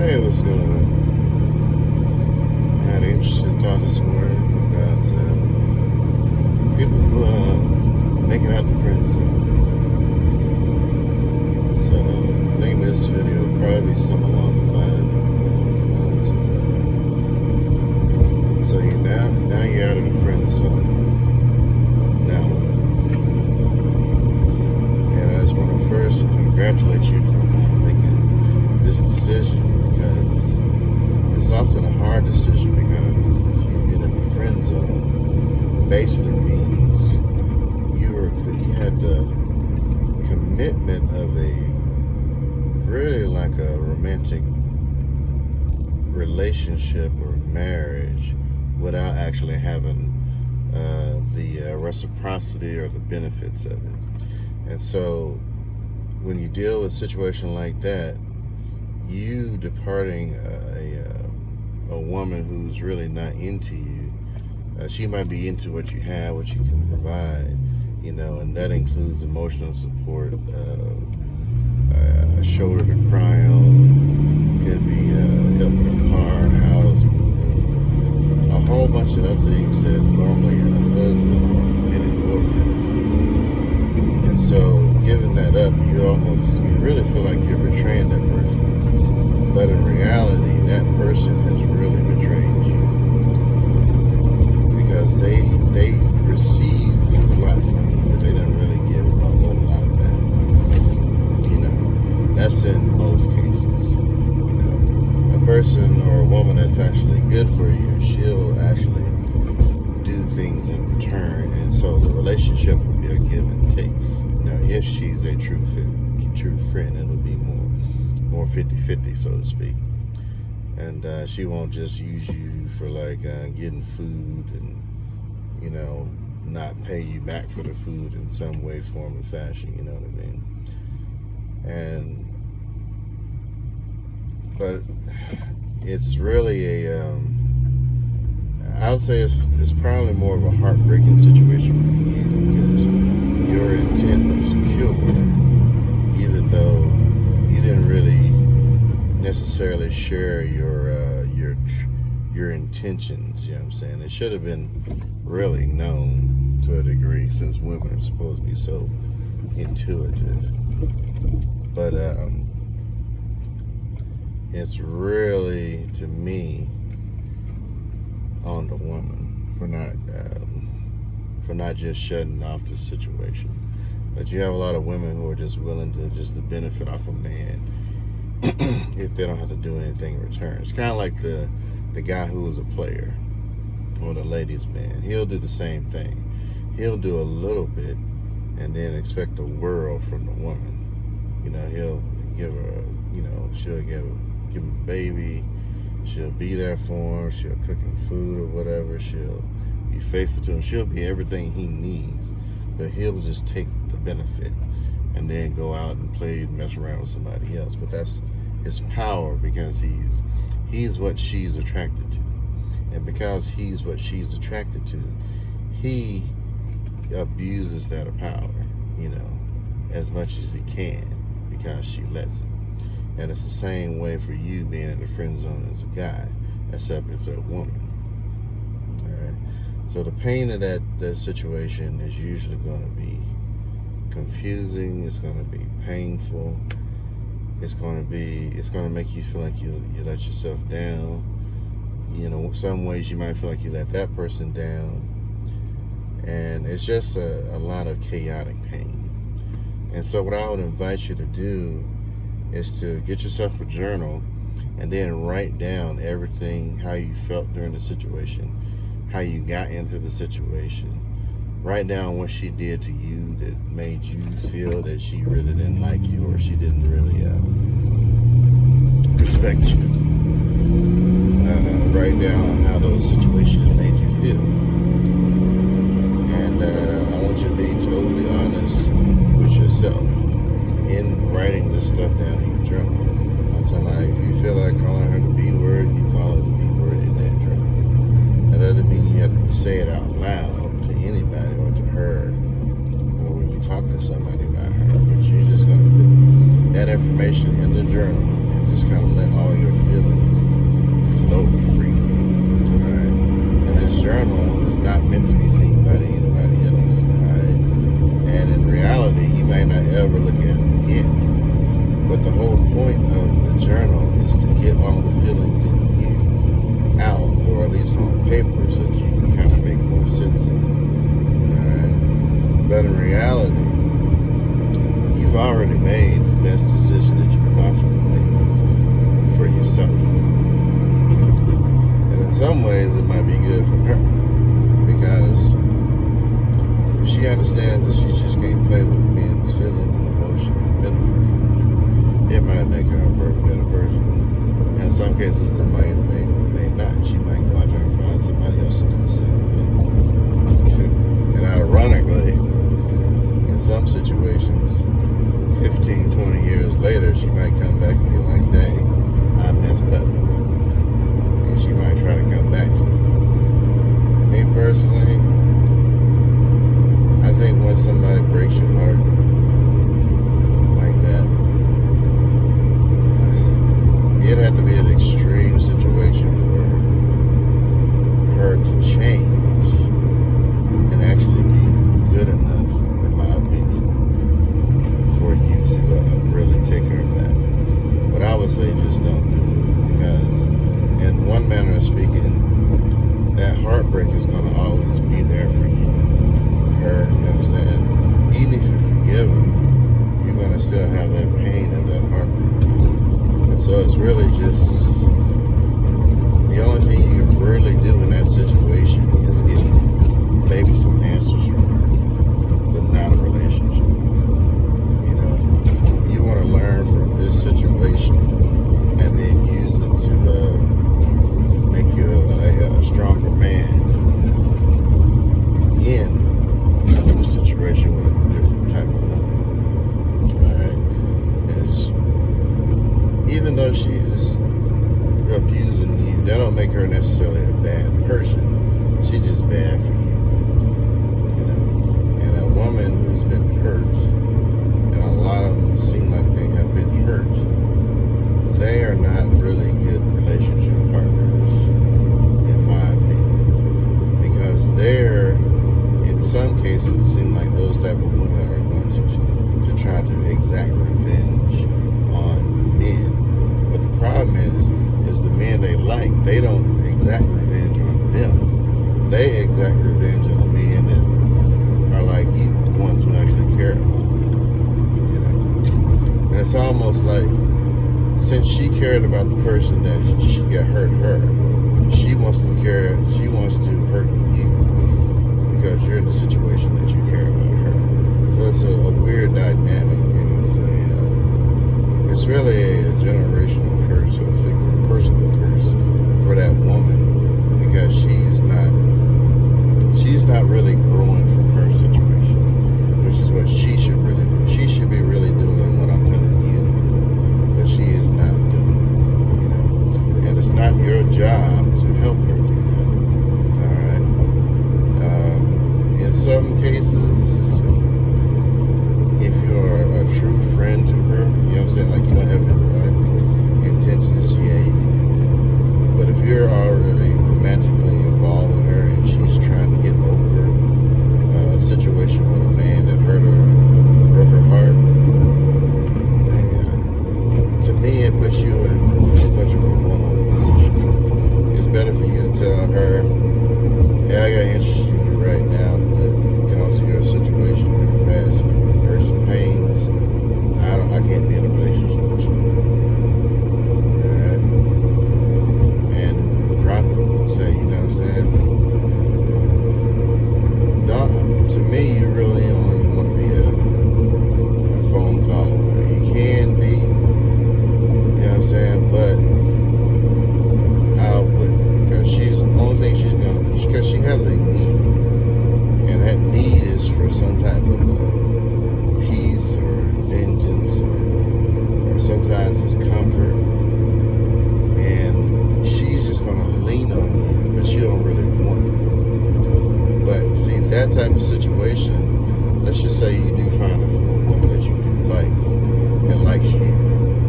Today was I had an interesting thought this morning about people who make it out the friend zone. So the name of this video will probably be something along the lines of so you now you're out of the friend zone. Now what? And I just want to first congratulate you for making this decision, because it's often a hard decision, because you being in the friend zone basically means you had the commitment of a really like a romantic relationship or marriage without actually having the reciprocity or the benefits of it. And so when you deal with a situation like that, you departing a woman who's really not into you, she might be into what you have, what you can provide, and that includes emotional support, a shoulder to cry on, could be help with a car, house, moving, a whole bunch of other things that normally a husband or a committed boyfriend. And so giving that up, you really feel like you're betraying that person. But in reality, that person has really betrayed you, because they received a lot from you, but they didn't really give a whole lot back. That's in most cases. A person or a woman that's actually good for you, she'll actually do things in return, and so the relationship will be a give and take. If she's a true friend, it'll be more 50-50, so to speak. And she won't just use you for like getting food and not pay you back for the food in some way, form, or fashion. You know what I mean? But it's really I would say it's probably more of a heartbreaking situation for you, because your intent was pure, even though you didn't really necessarily share your intentions. You know what I'm saying? It should have been really known to a degree, since women are supposed to be so intuitive. But it's really, to me, on the woman for not just shutting off the situation. But you have a lot of women who are just willing to benefit off a man if they don't have to do anything in return. It's kind of like the guy who is a player, or the ladies' man. He'll do the same thing. He'll do a little bit and then expect the world from the woman. He'll give her, she'll give him a baby. She'll be there for him. She'll cook him food or whatever. She'll be faithful to him. She'll be everything he needs. But he'll just take the benefit and then go out and play and mess around with somebody else. But that's his power, because he's what she's attracted to. And because he's what she's attracted to, he abuses that power, as much as he can, because she lets him. And it's the same way for you being in the friend zone as a guy, except it's a woman. All right. So the pain of that situation is usually going to be confusing. It's going to be painful. It's going to make you feel like you let yourself down. Some ways you might feel like you let that person down. And it's just a lot of chaotic pain. And so what I would invite you to do is to get yourself a journal and then write down everything, how you felt during the situation, how you got into the situation. Write down what she did to you that made you feel that she really didn't like you, or she didn't really respect you. Write down how those situations made you feel. And I want you to be totally honest with yourself in writing this stuff down in your journal. I'm telling you, if you feel like calling her the B word, you call her the B word in that journal. That doesn't mean you have to say it out loud to anybody or to her, or when you talk to somebody about her, but you're just going to put that information in the journal and just kind of let all your feelings whole point of the journal is to get all the feelings in you out, or at least on paper, so that you can kind of make more sense of it. Alright? But in reality, you've already made the best decision that you could possibly make for yourself. And in some ways, it might be good for her, because if she understands that she just can't play with men's feelings and emotions and benefit from them, it might make her a better person. In some cases, it may not. She might go out there and find somebody else to do the same thing. And ironically, in some situations, 15, 20 years later, she might come back and be like, dang, I messed up. And she might try to come back to me. Me personally, I think once somebody breaks your heart like that, it'd have to be an extreme situation for her to change and actually be good enough, in my opinion, for you to really take her back. But I would say just don't do it, because in one manner of speaking, that heartbreak is going to always be there for you, her, you know what I'm saying? Even if you forgive him, you're going to still have that pain and that heartbreak. And so it's really just, the only thing you can really do in that situation is get maybe some answers from her, but not a relationship. You know, you want to learn from this situation and then use it to make you a stronger man in a new situation with a different type of woman. Alright? Even though she's abusing you, that don't make her necessarily a bad person. She's just bad for you. You know? And a woman who's been hurt, and a lot of them seem like they have been hurt, they are not really good relationship partners, in my opinion. Because they're, in some cases, it seems like those type of women are going to try to exact revenge on men. But the problem is the men they like, they don't exact revenge on them. They exact revenge on the men that are like you, the ones who actually care about them. You know? And it's almost like, since she cared about the person that she got hurt her, she wants to hurt you because you're in the situation that you care about her. So it's a weird dynamic, and it's really a generational curse, so to speak, or a personal curse for that woman, because she's not really growing from her situation, which is what she should really do. She should be really doing what I'm telling you to do, but she is not doing it, you know. And it's not your job to help her do that. All right. In some cases, if you're a true friend to her, you know what I'm saying, like you don't have any romantic intentions, yeah, you can do that. But if you're already romantically involved with her and she's trying to get over a situation with a man that hurt her, broke her heart, to me it puts you in too much of a vulnerable position. It's better for you to tell her, hey, I got interest in you right now, but because of your situation, your past hurts and pains, I can't be in a relationship with you. Alright? And drop it. Say, you know what I'm saying? To me, you really only want to be a phone call away. You can be, you know what I'm saying? But I wouldn't, because she's the only thing she's gonna, because she has a need, and that need is for some type of peace or vengeance, or sometimes it's comfort, and she's just gonna lean on you, but you don't really want it. But see, that type of situation, let's just say you do find a woman that you do like and likes you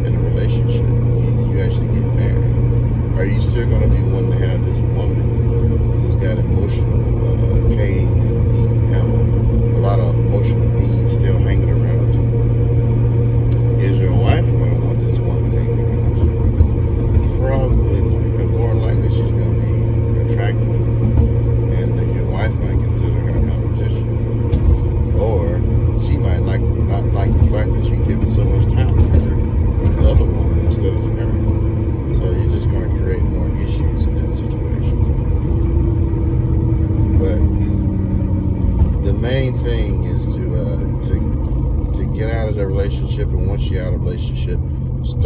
in a relationship, you actually get married. Are you still going to be wanting to have this woman who's got emotional pain and have a lot of emotional needs still hanging around you? Is your wife going to want this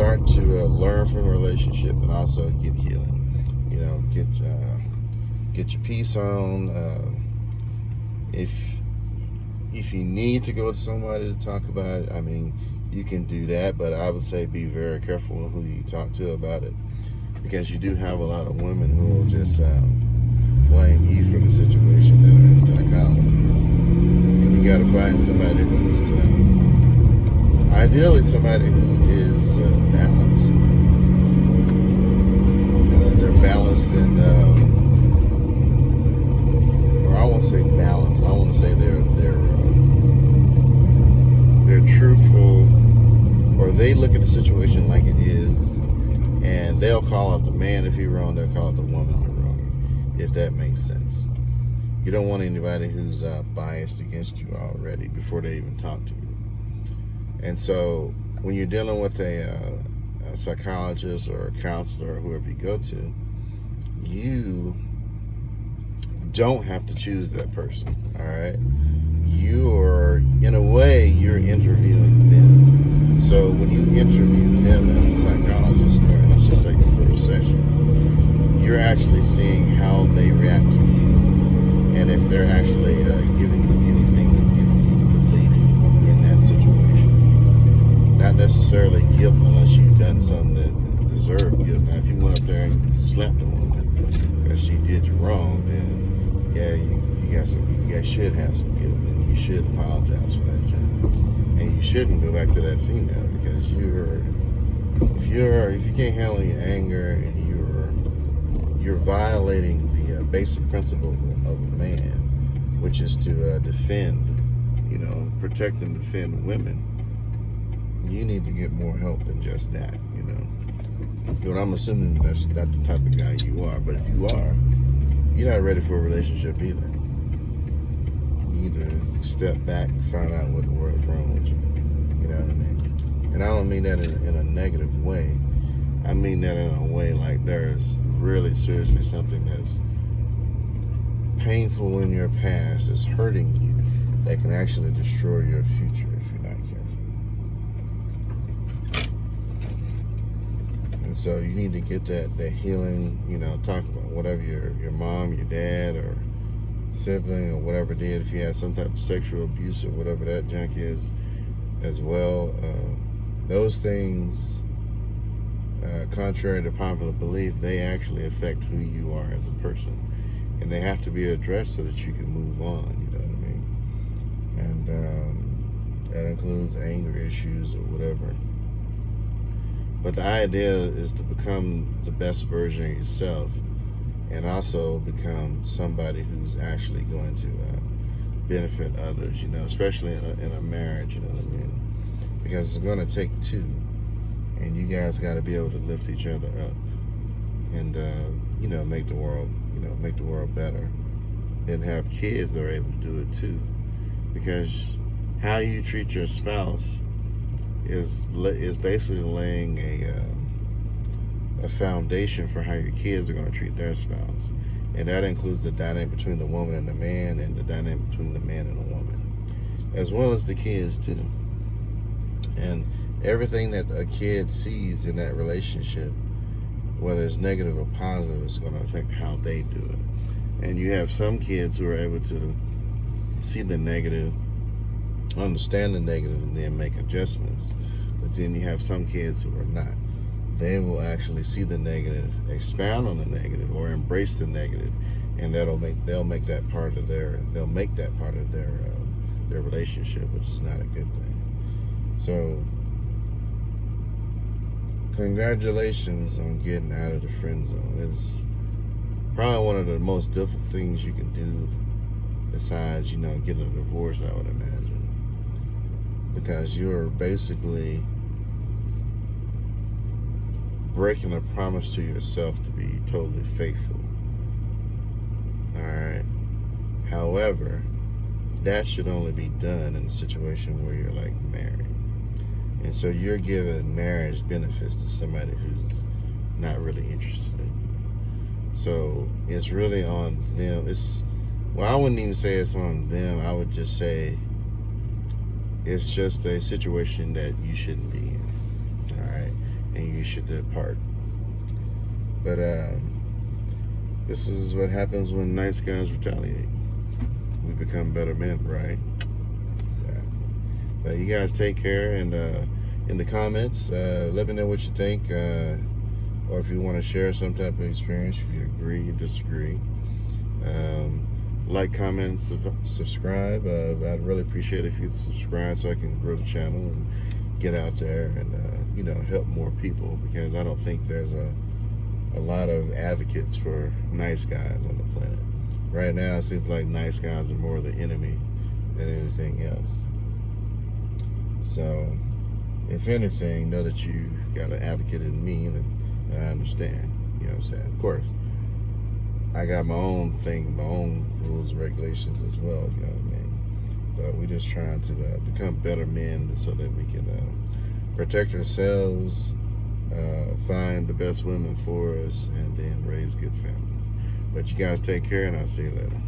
start to learn from the relationship and also get healing. Get your peace on. If you need to go to somebody to talk about it, I mean, you can do that, but I would say be very careful who you talk to about it, because you do have a lot of women who will just blame you for the situation that are in psychology. And you got to find somebody who's ideally somebody who is balanced. They're balanced in, or I won't say balanced. I want to say they're truthful, or they look at the situation like it is, and they'll call out the man if he's wrong. They'll call out the woman if they're wrong, if that makes sense. You don't want anybody who's biased against you already before they even talk to you. And so when you're dealing with a psychologist or a counselor or whoever you go to, you don't have to choose that person, all right? You're, in a way, you're interviewing them. So when you interview them as a psychologist, or let's just say your first session, you're actually seeing how they react to you, and if they're actually giving you anything that's giving you relief in that situation. Not necessarily guilt unless you've done something that deserves guilt. Now, if you went up there and slapped a woman because she did you wrong, then yeah, you guys should have some guilt, and you should apologize for that junk. And you shouldn't go back to that female, because if you can't handle your anger and you're violating the basic principle of a man, which is to defend, protect and defend women. You need to get more help than just that, But I'm assuming that's not the type of guy you are. But if you are, you're not ready for a relationship either. You need to step back and find out what the world's wrong with you. You know what I mean? And I don't mean that in a negative way. I mean that in a way like there's really seriously something that's painful in your past, that's hurting you, that can actually destroy your future if you're not careful. And so you need to get that healing, talk about whatever your mom, your dad, or sibling, or whatever did, if you had some type of sexual abuse or whatever that junk is as well. Those things, contrary to popular belief, they actually affect who you are as a person. And they have to be addressed so that you can move on, you know what I mean? And that includes anger issues or whatever. But the idea is to become the best version of yourself, and also become somebody who's actually going to benefit others, especially in a marriage, you know what I mean? Because it's going to take two, and you guys got to be able to lift each other up, and make the world better, and have kids that are able to do it too. Because how you treat your spouse is basically laying a foundation for how your kids are going to treat their spouse. And that includes the dynamic between the woman and the man, and the dynamic between the man and the woman, as well as the kids too. And everything that a kid sees in that relationship, whether it's negative or positive, is going to affect how they do it. And you have some kids who are able to see the negative, understand the negative, and then make adjustments. But then you have some kids who are not. They will actually see the negative, expound on the negative, or embrace the negative, and they'll make that part of their relationship, which is not a good thing. So, congratulations on getting out of the friend zone. It's probably one of the most difficult things you can do, besides getting a divorce, I would imagine, because you're basically breaking a promise to yourself to be totally faithful. Alright? However, that should only be done in a situation where you're like married. And so you're giving marriage benefits to somebody who's not really interested in you. So it's really on them. I wouldn't even say it's on them. I would just say it's just a situation that you shouldn't be in. Alright? and you should depart. But this is what happens when nice guys retaliate. We become better men, right? Exactly. But you guys take care, and in the comments, let me know what you think, or if you want to share some type of experience, if you agree, you disagree. Like, comment, subscribe. I'd really appreciate it if you'd subscribe so I can grow the channel and get out there and help more people, because I don't think there's a lot of advocates for nice guys on the planet. Right now, it seems like nice guys are more the enemy than anything else. So, if anything, know that you got an advocate in me, and I understand. You know what I'm saying? Of course, I got my own thing, my own rules and regulations as well. You know what I mean? But we're just trying to become better men so that we can protect ourselves, find the best women for us, and then raise good families. But you guys take care, and I'll see you later.